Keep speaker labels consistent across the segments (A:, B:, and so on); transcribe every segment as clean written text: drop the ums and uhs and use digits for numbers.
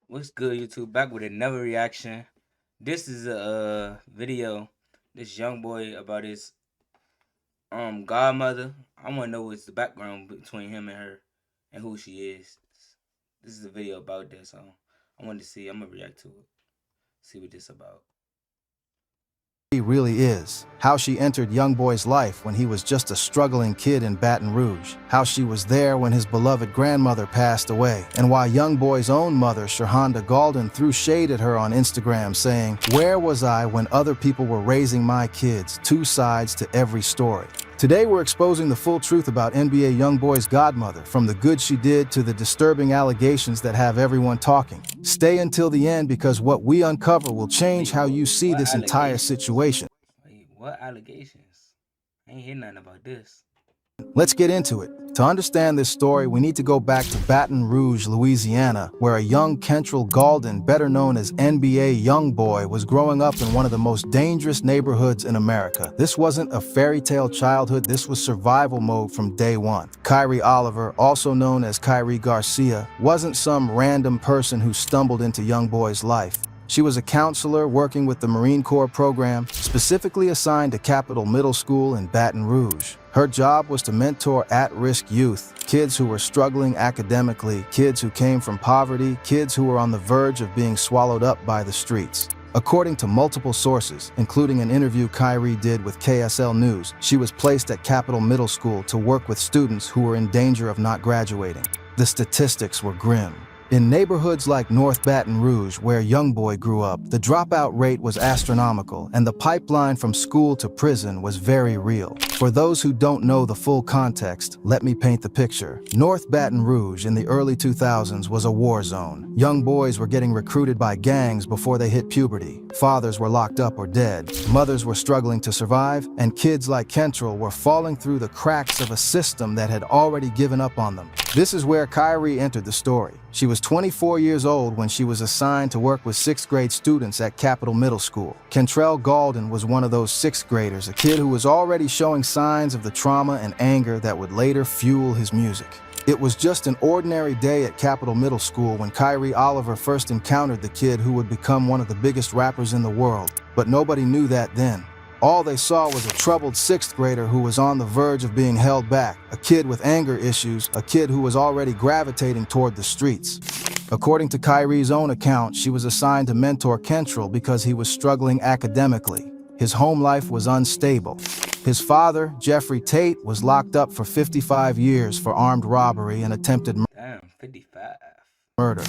A: What's good, YouTube? Back with another reaction. This is a video. This young boy about his godmother. I want to know what's the background between him and her, and who she is. This is a video about this. So I wanted to see. I'm gonna react to it. See what this about.
B: She really is, how she entered Youngboy's life when he was just a struggling kid in Baton Rouge, how she was there when his beloved grandmother passed away, and why Youngboy's own mother, Shahonda Galden, threw shade at her on Instagram saying, "Where was I when other people were raising my kids? Two sides to every story." Today we're exposing the full truth about NBA Youngboy's godmother, from the good she did to the disturbing allegations that have everyone talking. Stay until the end because what we uncover will change how you see
A: What
B: this entire
A: allegations?
B: situation.
A: Wait, what allegations? I ain't hear nothing about this.
B: Let's get into it. To understand this story, we need to go back to Baton Rouge, Louisiana, where a young Kentrell Galden, better known as NBA Youngboy, was growing up in one of the most dangerous neighborhoods in America. This wasn't a fairy tale childhood, this was survival mode from day one. Kyrie Oliver, also known as Kyrie Garcia, wasn't some random person who stumbled into Youngboy's life. She was a counselor working with the Marine Corps program, specifically assigned to Capitol Middle School in Baton Rouge. Her job was to mentor at-risk youth, kids who were struggling academically, kids who came from poverty, kids who were on the verge of being swallowed up by the streets. According to multiple sources, including an interview Kyrie did with KSL News, she was placed at Capitol Middle School to work with students who were in danger of not graduating. The statistics were grim. In neighborhoods like North Baton Rouge, where Youngboy grew up, the dropout rate was astronomical, and the pipeline from school to prison was very real. For those who don't know the full context, let me paint the picture. North Baton Rouge in the early 2000s was a war zone. Young boys were getting recruited by gangs before they hit puberty. Fathers were locked up or dead. Mothers were struggling to survive, and kids like Kentrell were falling through the cracks of a system that had already given up on them. This is where Kyrie entered the story. She was 24 years old when she was assigned to work with 6th grade students at Capitol Middle School. Kentrell Galden was one of those 6th graders, a kid who was already showing signs of the trauma and anger that would later fuel his music. It was just an ordinary day at Capitol Middle School when Kyrie Oliver first encountered the kid who would become one of the biggest rappers in the world, but nobody knew that then. All they saw was a troubled 6th grader who was on the verge of being held back, a kid with anger issues, a kid who was already gravitating toward the streets. According to Kyrie's own account, she was assigned to mentor Kentrell because he was struggling academically. His home life was unstable. His father, Jeffrey Tate, was locked up for 55 years for armed robbery and attempted
A: Damn, 55.
B: murder.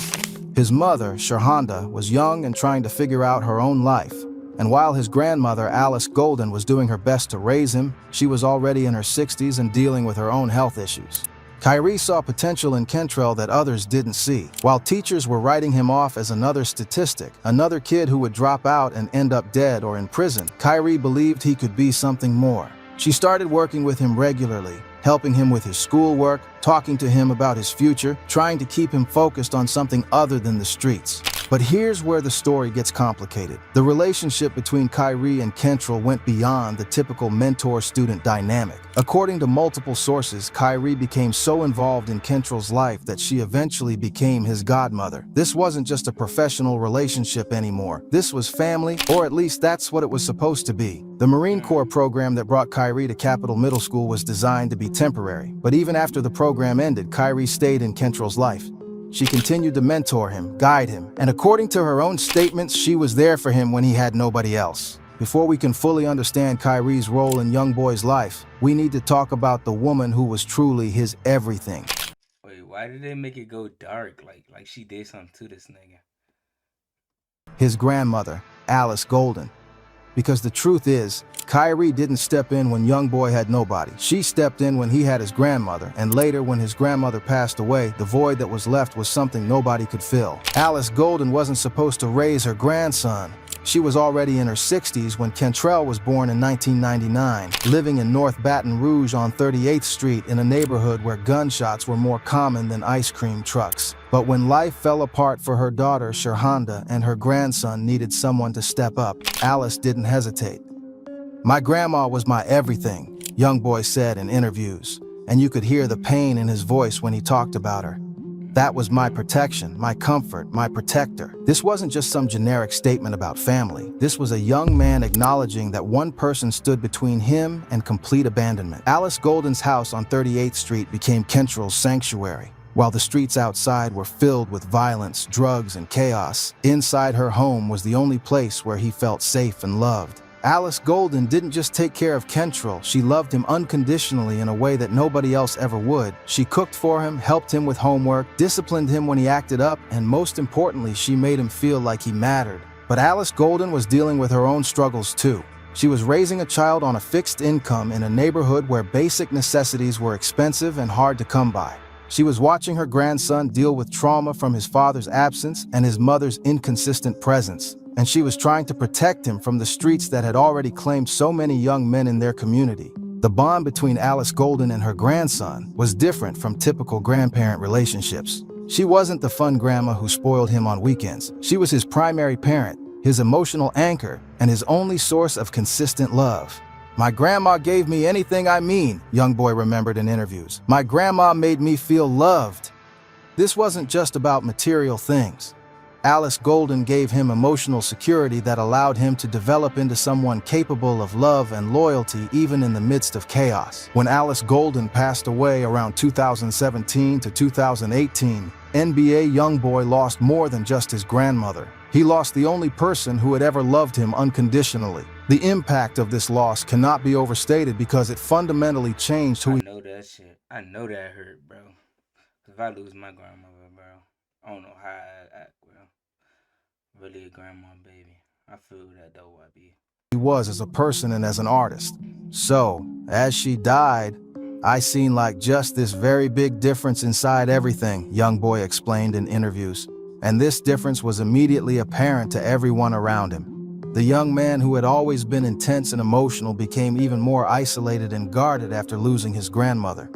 B: His mother, Shahonda, was young and trying to figure out her own life. And while his grandmother, Alice Galden, was doing her best to raise him, she was already in her 60s and dealing with her own health issues. Kyrie saw potential in Kentrell that others didn't see. While teachers were writing him off as another statistic, another kid who would drop out and end up dead or in prison, Kyrie believed he could be something more. She started working with him regularly, helping him with his schoolwork, talking to him about his future, trying to keep him focused on something other than the streets. But here's where the story gets complicated. The relationship between Kyrie and Kentrell went beyond the typical mentor-student dynamic. According to multiple sources, Kyrie became so involved in Kentrell's life that she eventually became his godmother. This wasn't just a professional relationship anymore. This was family, or at least that's what it was supposed to be. The Marine Corps program that brought Kyrie to Capitol Middle School was designed to be temporary. But even after the program ended, Kyrie stayed in Kentrell's life. She continued to mentor him, guide him, and according to her own statements, she was there for him when he had nobody else. Before we can fully understand Kyrie's role in Youngboy's life, we need to talk about the woman who was truly his everything.
A: Wait, why did they make it go dark? Like she did something to this nigga.
B: His grandmother, Alice Galden. Because the truth is, Kyrie didn't step in when Youngboy had nobody. She stepped in when he had his grandmother, and later when his grandmother passed away, the void that was left was something nobody could fill. Alice Galden wasn't supposed to raise her grandson. She was already in her 60s when Kentrell was born in 1999, living in North Baton Rouge on 38th Street in a neighborhood where gunshots were more common than ice cream trucks. But when life fell apart for her daughter, Shahonda, and her grandson needed someone to step up, Alice didn't hesitate. "My grandma was my everything," Youngboy said in interviews, and you could hear the pain in his voice when he talked about her. That was my protection, my comfort, my protector. This wasn't just some generic statement about family. This was a young man acknowledging that one person stood between him and complete abandonment. Alice Golden's house on 38th Street became Kentrell's sanctuary. While the streets outside were filled with violence, drugs, and chaos, inside her home was the only place where he felt safe and loved. Alice Golden didn't just take care of Kentrell, she loved him unconditionally in a way that nobody else ever would. She cooked for him, helped him with homework, disciplined him when he acted up, and most importantly, she made him feel like he mattered. But Alice Golden was dealing with her own struggles too. She was raising a child on a fixed income in a neighborhood where basic necessities were expensive and hard to come by. She was watching her grandson deal with trauma from his father's absence and his mother's inconsistent presence, and she was trying to protect him from the streets that had already claimed so many young men in their community. The bond between Alice Golden and her grandson was different from typical grandparent relationships. She wasn't the fun grandma who spoiled him on weekends. She was his primary parent, his emotional anchor, and his only source of consistent love. "My grandma gave me anything I mean," Youngboy remembered in interviews. "My grandma made me feel loved." This wasn't just about material things. Alice Golden gave him emotional security that allowed him to develop into someone capable of love and loyalty even in the midst of chaos. When Alice Golden passed away around 2017 to 2018, NBA Youngboy lost more than just his grandmother. He lost the only person who had ever loved him unconditionally. The impact of this loss cannot be overstated because it fundamentally changed who he...
A: I know that shit. I know that hurt, bro. If I lose my grandmother, bro, I don't know how I act, bro. Really a grandma baby. I feel that though, I be.
B: He was as a person and as an artist. So, as she died, I seen like just this very big difference inside everything, Youngboy explained in interviews. And this difference was immediately apparent to everyone around him. The young man who had always been intense and emotional became even more isolated and guarded after losing his grandmother.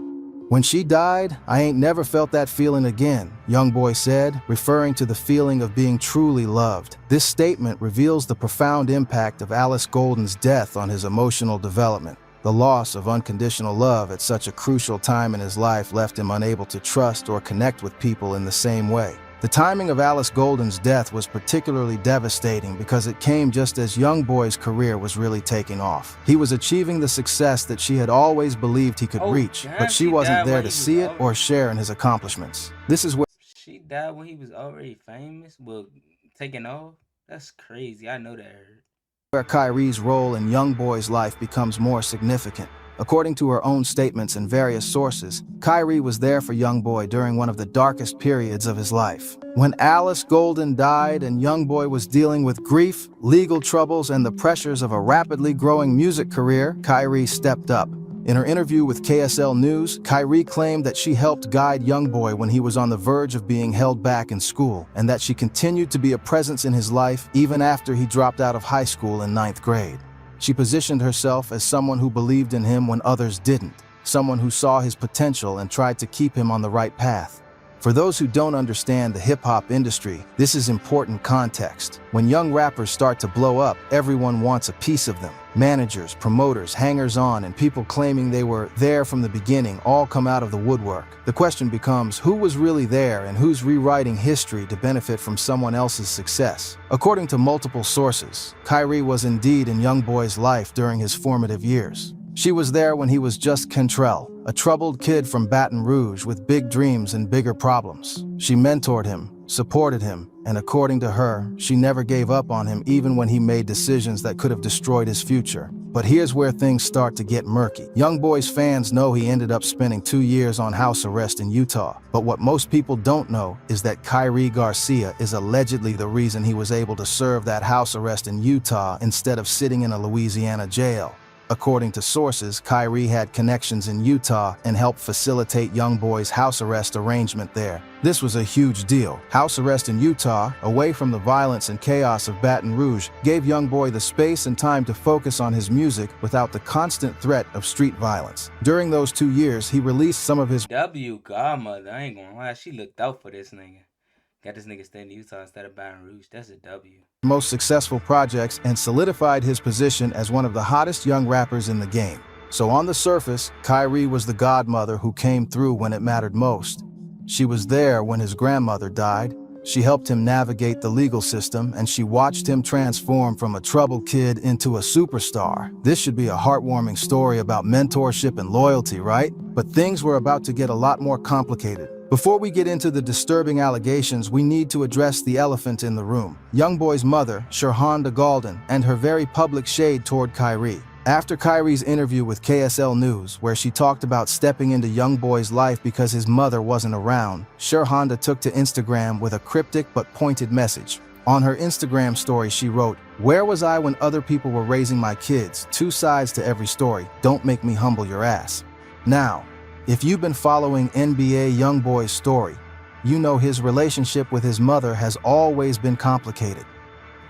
B: "When she died, I ain't never felt that feeling again," Youngboy said, referring to the feeling of being truly loved. This statement reveals the profound impact of Alice Golden's death on his emotional development. The loss of unconditional love at such a crucial time in his life left him unable to trust or connect with people in the same way. The timing of Alice Golden's death was particularly devastating because it came just as Youngboy's career was really taking off. He was achieving the success that she had always believed he could reach, but she wasn't there to see it or share in his accomplishments. This is where
A: She died when he was already famous? Well, taking off? That's crazy. I know that hurt.
B: Kyrie's role in Youngboy's life becomes more significant. According to her own statements and various sources, Kyrie was there for Youngboy during one of the darkest periods of his life. When Alice Golden died and Youngboy was dealing with grief, legal troubles, and the pressures of a rapidly growing music career, Kyrie stepped up. In her interview with KSL News, Kyrie claimed that she helped guide Youngboy when he was on the verge of being held back in school, and that she continued to be a presence in his life even after he dropped out of high school in 9th grade. She positioned herself as someone who believed in him when others didn't, someone who saw his potential and tried to keep him on the right path. For those who don't understand the hip-hop industry, this is important context. When young rappers start to blow up, everyone wants a piece of them. Managers, promoters, hangers-on, and people claiming they were there from the beginning all come out of the woodwork. The question becomes, who was really there and who's rewriting history to benefit from someone else's success? According to multiple sources, Kyrie was indeed in Youngboy's life during his formative years. She was there when he was just Kentrell, a troubled kid from Baton Rouge with big dreams and bigger problems. She mentored him, supported him, and according to her, she never gave up on him even when he made decisions that could have destroyed his future. But here's where things start to get murky. Youngboy's fans know he ended up spending 2 years on house arrest in Utah. But what most people don't know is that Kyrie Garcia is allegedly the reason he was able to serve that house arrest in Utah instead of sitting in a Louisiana jail. According to sources, Kyrie had connections in Utah and helped facilitate Youngboy's house arrest arrangement there. This was a huge deal. House arrest in Utah, away from the violence and chaos of Baton Rouge, gave Youngboy the space and time to focus on his music without the constant threat of street violence. During those 2 years, he released some of his
A: Godmother, I ain't gonna lie, she looked out for this nigga. Got this nigga staying in Utah instead of Baton Rouge. That's a W.
B: Most successful projects and solidified his position as one of the hottest young rappers in the game. So on the surface, Kyrie was the godmother who came through when it mattered most. She was there when his grandmother died. She helped him navigate the legal system, and she watched him transform from a troubled kid into a superstar. This should be a heartwarming story about mentorship and loyalty, right? But things were about to get a lot more complicated. Before we get into the disturbing allegations, we need to address the elephant in the room. Youngboy's mother, Shurhanda Galden, and her very public shade toward Kyrie. After Kyrie's interview with KSL News, where she talked about stepping into Youngboy's life because his mother wasn't around, Shurhanda took to Instagram with a cryptic but pointed message. On her Instagram story, she wrote, "Where was I when other people were raising my kids? Two sides to every story. Don't make me humble your ass." Now, if you've been following NBA Youngboy's story, you know his relationship with his mother has always been complicated.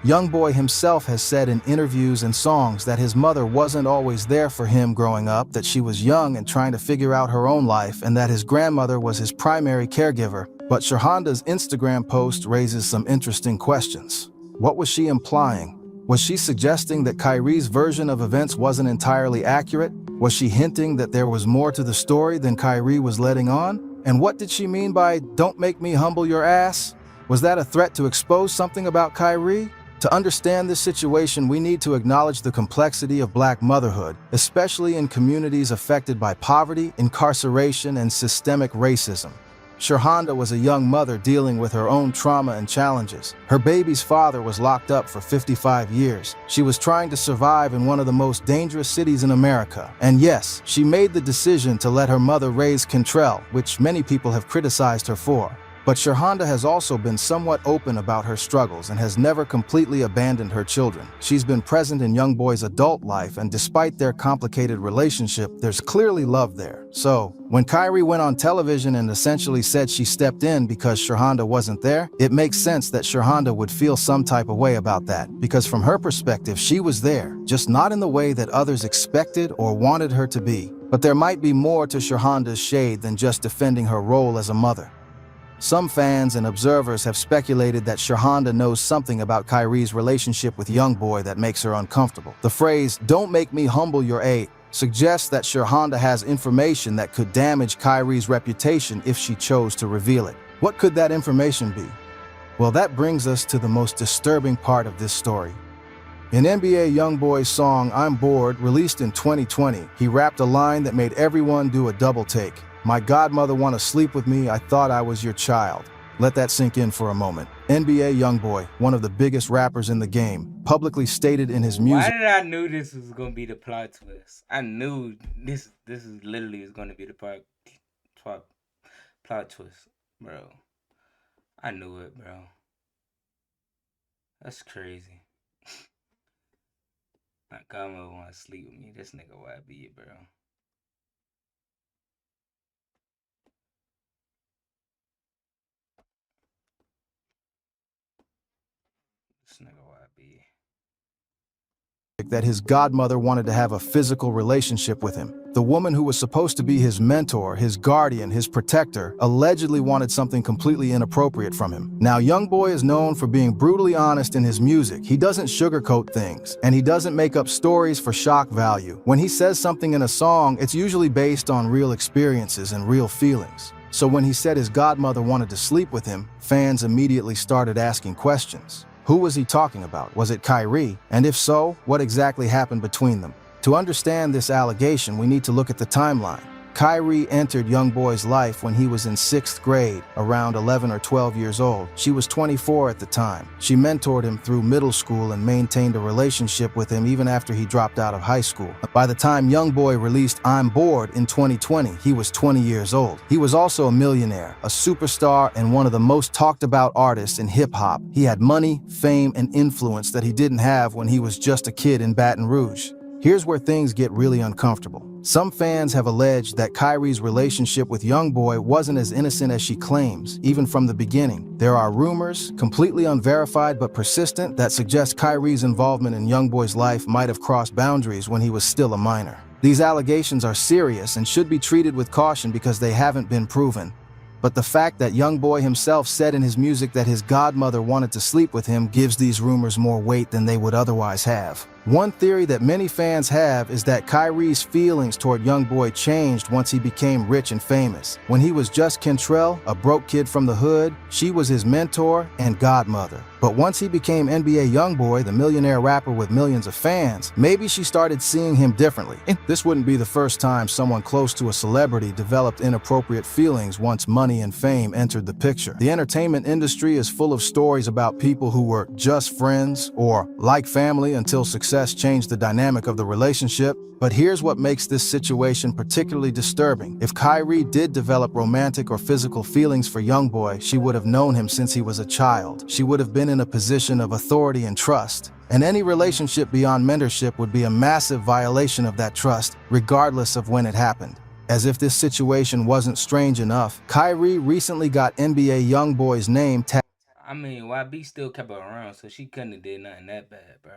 B: Youngboy himself has said in interviews and songs that his mother wasn't always there for him growing up, that she was young and trying to figure out her own life, and that his grandmother was his primary caregiver. But Shurhanda's Instagram post raises some interesting questions. What was she implying? Was she suggesting that Kyrie's version of events wasn't entirely accurate? Was she hinting that there was more to the story than Kyrie was letting on? And what did she mean by "don't make me humble your ass"? Was that a threat to expose something about Kyrie? To understand this situation, we need to acknowledge the complexity of Black motherhood, especially in communities affected by poverty, incarceration, and systemic racism. Shurhanda was a young mother dealing with her own trauma and challenges. Her baby's father was locked up for 55 years. She was trying to survive in one of the most dangerous cities in America. And yes, she made the decision to let her mother raise Kentrell, which many people have criticized her for. But Shurhanda has also been somewhat open about her struggles and has never completely abandoned her children. She's been present in Youngboy's adult life, and despite their complicated relationship, there's clearly love there. So, when Kyrie went on television and essentially said she stepped in because Shurhanda wasn't there, it makes sense that Shurhanda would feel some type of way about that, because from her perspective, she was there, just not in the way that others expected or wanted her to be. But there might be more to Shurhanda's shade than just defending her role as a mother. Some fans and observers have speculated that Shurhanda knows something about Kyrie's relationship with Youngboy that makes her uncomfortable. The phrase, "don't make me humble your aid," suggests that Shurhanda has information that could damage Kyrie's reputation if she chose to reveal it. What could that information be? Well, that brings us to the most disturbing part of this story. In NBA Youngboy's song, "I'm Bored," released in 2020, he rapped a line that made everyone do a double take. "My godmother wanna sleep with me, I thought I was your child." Let that sink in for a moment. NBA Youngboy, one of the biggest rappers in the game, publicly stated in his
A: Why
B: music.
A: did I knew this was gonna be the plot twist? I knew this is literally is gonna be the plot twist, bro. I knew it, bro. That's crazy. My godmother wanna sleep with me. This nigga YB, bro. This nigga YB.
B: That his godmother wanted to have a physical relationship with him. The woman who was supposed to be his mentor, his guardian, his protector, allegedly wanted something completely inappropriate from him. Now, Youngboy is known for being brutally honest in his music. He doesn't sugarcoat things, and he doesn't make up stories for shock value. When he says something in a song, it's usually based on real experiences and real feelings. So when he said his godmother wanted to sleep with him, fans immediately started asking questions. Who was he talking about? Was it Kyrie? And if so, what exactly happened between them? To understand this allegation, we need to look at the timeline. Kyrie entered Youngboy's life when he was in 6th grade, around 11 or 12 years old. She was 24 at the time. She mentored him through middle school and maintained a relationship with him even after he dropped out of high school. By the time Youngboy released "I'm Bored" in 2020, he was 20 years old. He was also a millionaire, a superstar, and one of the most talked about artists in hip-hop. He had money, fame, and influence that he didn't have when he was just a kid in Baton Rouge. Here's where things get really uncomfortable. Some fans have alleged that Kyrie's relationship with Youngboy wasn't as innocent as she claims, even from the beginning. There are rumors, completely unverified but persistent, that suggest Kyrie's involvement in Youngboy's life might have crossed boundaries when he was still a minor. These allegations are serious and should be treated with caution because they haven't been proven. But the fact that Youngboy himself said in his music that his godmother wanted to sleep with him gives these rumors more weight than they would otherwise have. One theory that many fans have is that Kyrie's feelings toward Youngboy changed once he became rich and famous. When he was just Kentrell, a broke kid from the hood, she was his mentor and godmother. But once he became NBA Youngboy, the millionaire rapper with millions of fans, maybe she started seeing him differently. This wouldn't be the first time someone close to a celebrity developed inappropriate feelings once money and fame entered the picture. The entertainment industry is full of stories about people who were just friends or like family until success changed the dynamic of the relationship. But here's what makes this situation particularly disturbing. If Kyrie did develop romantic or physical feelings for Youngboy, she would have known him since he was a child. She would have been in a position of authority and trust. And any relationship beyond mentorship would be a massive violation of that trust, regardless of when it happened. As if this situation wasn't strange enough, Kyrie recently got NBA Youngboy's name
A: I mean, YB still kept her around, so she couldn't have did nothing that bad, bro.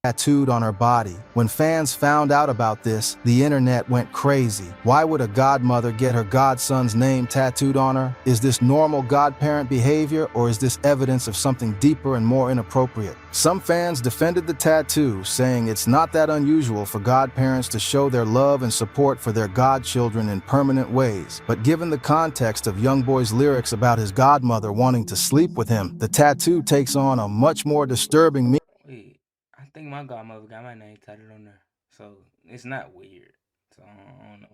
B: tattooed on her body. When fans found out about this, the internet went crazy. Why would a godmother get her godson's name tattooed on her? Is this normal godparent behavior, or is this evidence of something deeper and more inappropriate? Some fans defended the tattoo, saying it's not that unusual for godparents to show their love and support for their godchildren in permanent ways. But given the context of Youngboy's lyrics about his godmother wanting to sleep with him, the tattoo takes on a much more disturbing meaning.
A: Wait, I think my godmother got my name tattooed on there, so it's not weird. So I don't know.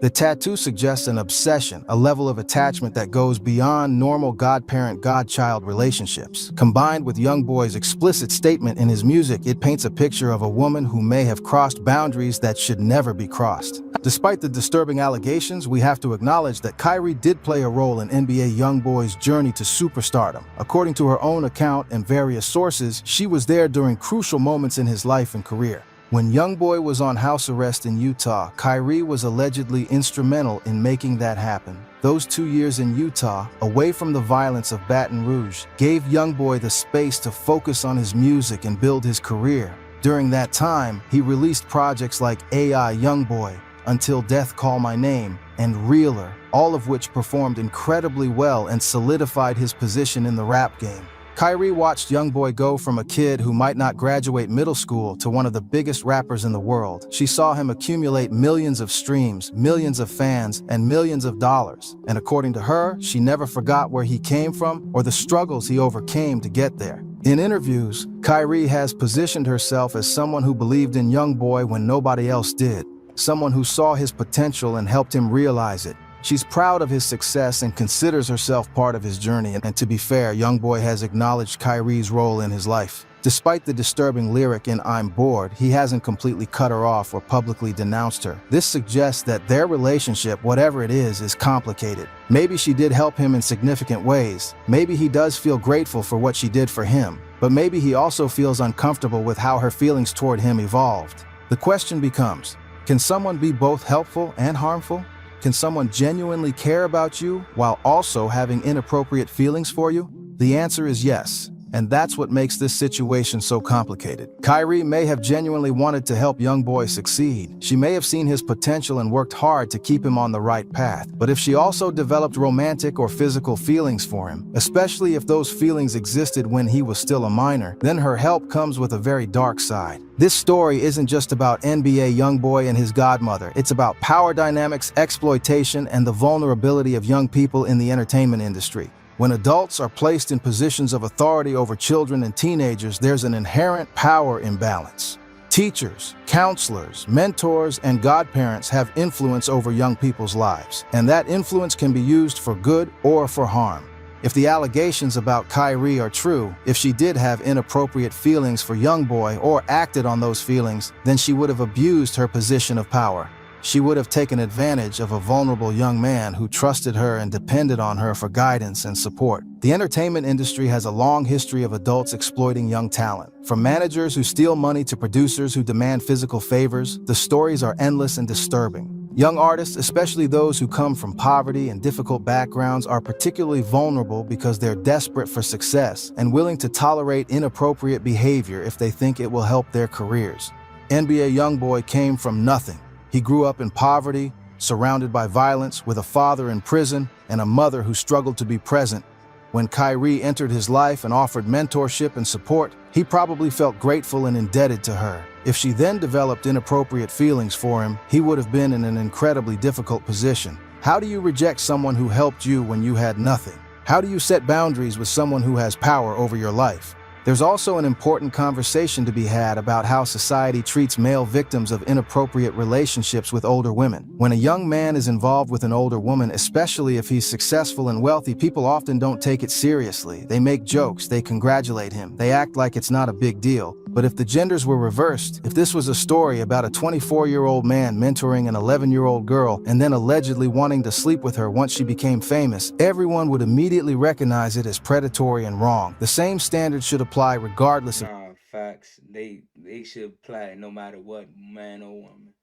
B: The tattoo suggests an obsession, a level of attachment that goes beyond normal godparent-godchild relationships. Combined with Youngboy's explicit statement in his music, it paints a picture of a woman who may have crossed boundaries that should never be crossed. Despite the disturbing allegations, we have to acknowledge that Kyrie did play a role in NBA Youngboy's journey to superstardom. According to her own account and various sources, she was there during crucial moments in his life and career. When Youngboy was on house arrest in Utah, Kyrie was allegedly instrumental in making that happen. Those 2 years in Utah, away from the violence of Baton Rouge, gave Youngboy the space to focus on his music and build his career. During that time, he released projects like AI Youngboy, Until Death Call My Name, and Realer, all of which performed incredibly well and solidified his position in the rap game. Kyrie watched Youngboy go from a kid who might not graduate middle school to one of the biggest rappers in the world. She saw him accumulate millions of streams, millions of fans, and millions of dollars. And according to her, she never forgot where he came from or the struggles he overcame to get there. In interviews, Kyrie has positioned herself as someone who believed in Youngboy when nobody else did, someone who saw his potential and helped him realize it. She's proud of his success and considers herself part of his journey, and to be fair, Youngboy has acknowledged Kyrie's role in his life. Despite the disturbing lyric in I'm Bored, he hasn't completely cut her off or publicly denounced her. This suggests that their relationship, whatever it is complicated. Maybe she did help him in significant ways. Maybe he does feel grateful for what she did for him. But maybe he also feels uncomfortable with how her feelings toward him evolved. The question becomes, can someone be both helpful and harmful? Can someone genuinely care about you while also having inappropriate feelings for you? The answer is yes, and that's what makes this situation so complicated. Kyrie may have genuinely wanted to help Youngboy succeed. She may have seen his potential and worked hard to keep him on the right path. But if she also developed romantic or physical feelings for him, especially if those feelings existed when he was still a minor, then her help comes with a very dark side. This story isn't just about NBA Youngboy and his godmother. It's about power dynamics, exploitation, and the vulnerability of young people in the entertainment industry. When adults are placed in positions of authority over children and teenagers, there's an inherent power imbalance. Teachers, counselors, mentors, and godparents have influence over young people's lives, and that influence can be used for good or for harm. If the allegations about Kyrie are true, if she did have inappropriate feelings for Youngboy or acted on those feelings, then she would have abused her position of power. She would have taken advantage of a vulnerable young man who trusted her and depended on her for guidance and support. The entertainment industry has a long history of adults exploiting young talent. From managers who steal money to producers who demand physical favors, the stories are endless and disturbing. Young artists, especially those who come from poverty and difficult backgrounds, are particularly vulnerable because they're desperate for success and willing to tolerate inappropriate behavior if they think it will help their careers. NBA Youngboy came from nothing. He grew up in poverty, surrounded by violence, with a father in prison and a mother who struggled to be present. When Kyrie entered his life and offered mentorship and support, He probably felt grateful and indebted to her. If she then developed inappropriate feelings for him, he would have been in an incredibly difficult position. How do you reject someone who helped you when you had nothing? How do you set boundaries with someone who has power over your life? There's also an important conversation to be had about how society treats male victims of inappropriate relationships with older women. When a young man is involved with an older woman, especially if he's successful and wealthy, people often don't take it seriously. They make jokes, they congratulate him, they act like it's not a big deal. But if the genders were reversed, if this was a story about a 24-year-old man mentoring an 11-year-old girl and then allegedly wanting to sleep with her once she became famous, everyone would immediately recognize it as predatory and wrong. The same standard should apply regardless of
A: Nah, facts. They should apply no matter what, man or woman.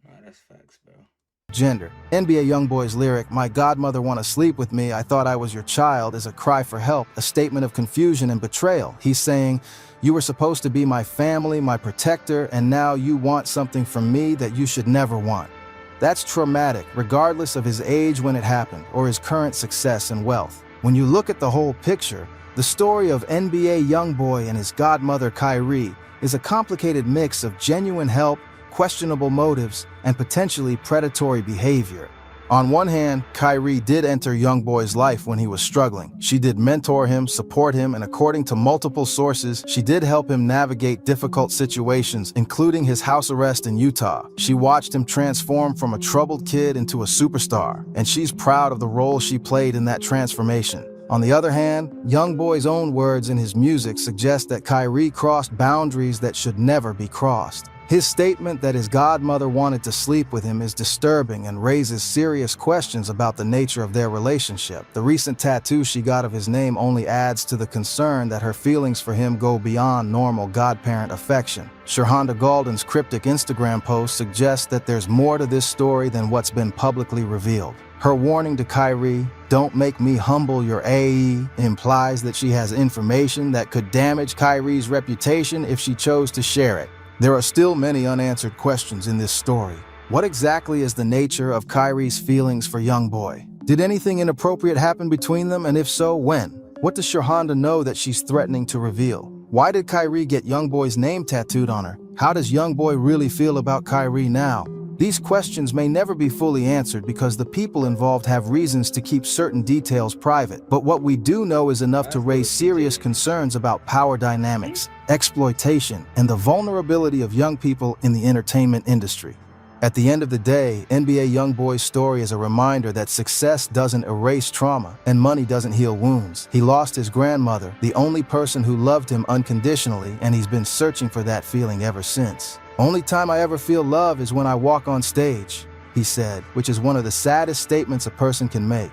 A: Nah, that's facts, bro.
B: gender. NBA Youngboy's lyric, "My godmother wanna sleep with me, I thought I was your child," is a cry for help, a statement of confusion and betrayal. He's saying, you were supposed to be my family, my protector, and now you want something from me that you should never want. That's traumatic, regardless of his age when it happened, or his current success and wealth. When you look at the whole picture, the story of NBA Youngboy and his godmother Kyrie is a complicated mix of genuine help, questionable motives, and potentially predatory behavior. On one hand, Kyrie did enter Youngboy's life when he was struggling. She did mentor him, support him, and according to multiple sources, she did help him navigate difficult situations, including his house arrest in Utah. She watched him transform from a troubled kid into a superstar, and she's proud of the role she played in that transformation. On the other hand, Youngboy's own words in his music suggest that Kyrie crossed boundaries that should never be crossed. His statement that his godmother wanted to sleep with him is disturbing and raises serious questions about the nature of their relationship. The recent tattoo she got of his name only adds to the concern that her feelings for him go beyond normal godparent affection. Shurhonda Gaulden's cryptic Instagram post suggests that there's more to this story than what's been publicly revealed. Her warning to Kyrie, "Don't make me humble your AE," implies that she has information that could damage Kyrie's reputation if she chose to share it. There are still many unanswered questions in this story. What exactly is the nature of Kyrie's feelings for Youngboy? Did anything inappropriate happen between them, and if so, when? What does Shurhonda know that she's threatening to reveal? Why did Kyrie get Youngboy's name tattooed on her? How does Youngboy really feel about Kyrie now? These questions may never be fully answered because the people involved have reasons to keep certain details private. But what we do know is enough to
A: That's
B: raise
A: little
B: serious
A: TJ.
B: concerns about power dynamics, exploitation, and the vulnerability of young people in the entertainment industry. At the end of the day, NBA Youngboy's story is a reminder that success doesn't erase trauma and money doesn't heal wounds. He lost his grandmother, the only person who loved him unconditionally, and he's been searching for that feeling ever since. "Only time I ever feel love is when I walk on stage," he said, which is one of the saddest statements a person can make.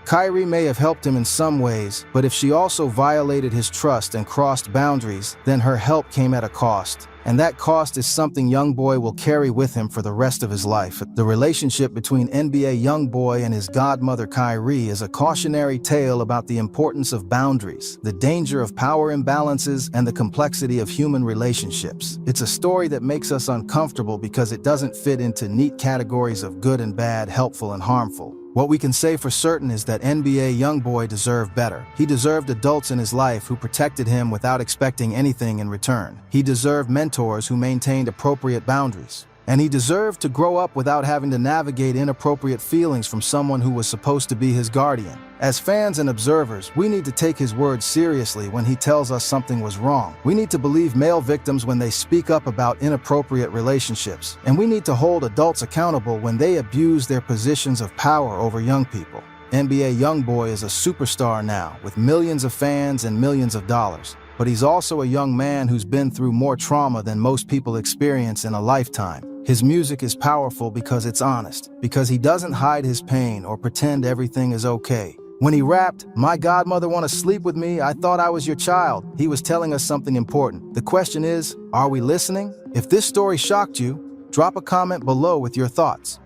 B: Kyrie may have helped him in some ways, but if she also violated his trust and crossed boundaries, then her help came at a cost. And that cost is something Youngboy will carry with him for the rest of his life. The relationship between NBA Youngboy and his godmother Kyrie is a cautionary tale about the importance of boundaries, the danger of power imbalances, and the complexity of human relationships. It's a story that makes us uncomfortable because it doesn't fit into neat categories of good and bad, helpful and harmful. What we can say for certain is that NBA Youngboy deserved better. He deserved adults in his life who protected him without expecting anything in return. He deserved mentors who maintained appropriate boundaries. And he deserved to grow up without having to navigate inappropriate feelings from someone who was supposed to be his guardian. As fans and observers, we need to take his words seriously when he tells us something was wrong. We need to believe male victims when they speak up about inappropriate relationships. And we need to hold adults accountable when they abuse their positions of power over young people. NBA Youngboy is a superstar now, with millions of fans and millions of dollars. But he's also a young man who's been through more trauma than most people experience in a lifetime. His music is powerful because it's honest, because he doesn't hide his pain or pretend everything is okay. When he rapped, "My godmother wanna sleep with me, I thought I was your child," he was telling us something important. The question is, are we listening? If this story shocked you, drop a comment below with your thoughts.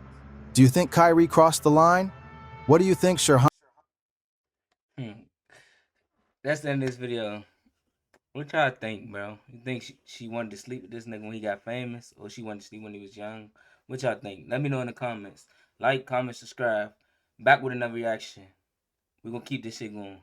B: Do you think Kyrie crossed the line? What do you think, Shurhan?
A: Hmm. That's the end of this video. What y'all think, bro? You think she wanted to sleep with this nigga when he got famous, or she wanted to sleep when he was young? What y'all think? Let me know in the comments. Like, comment, subscribe. Back with another reaction. We're gonna keep this shit going.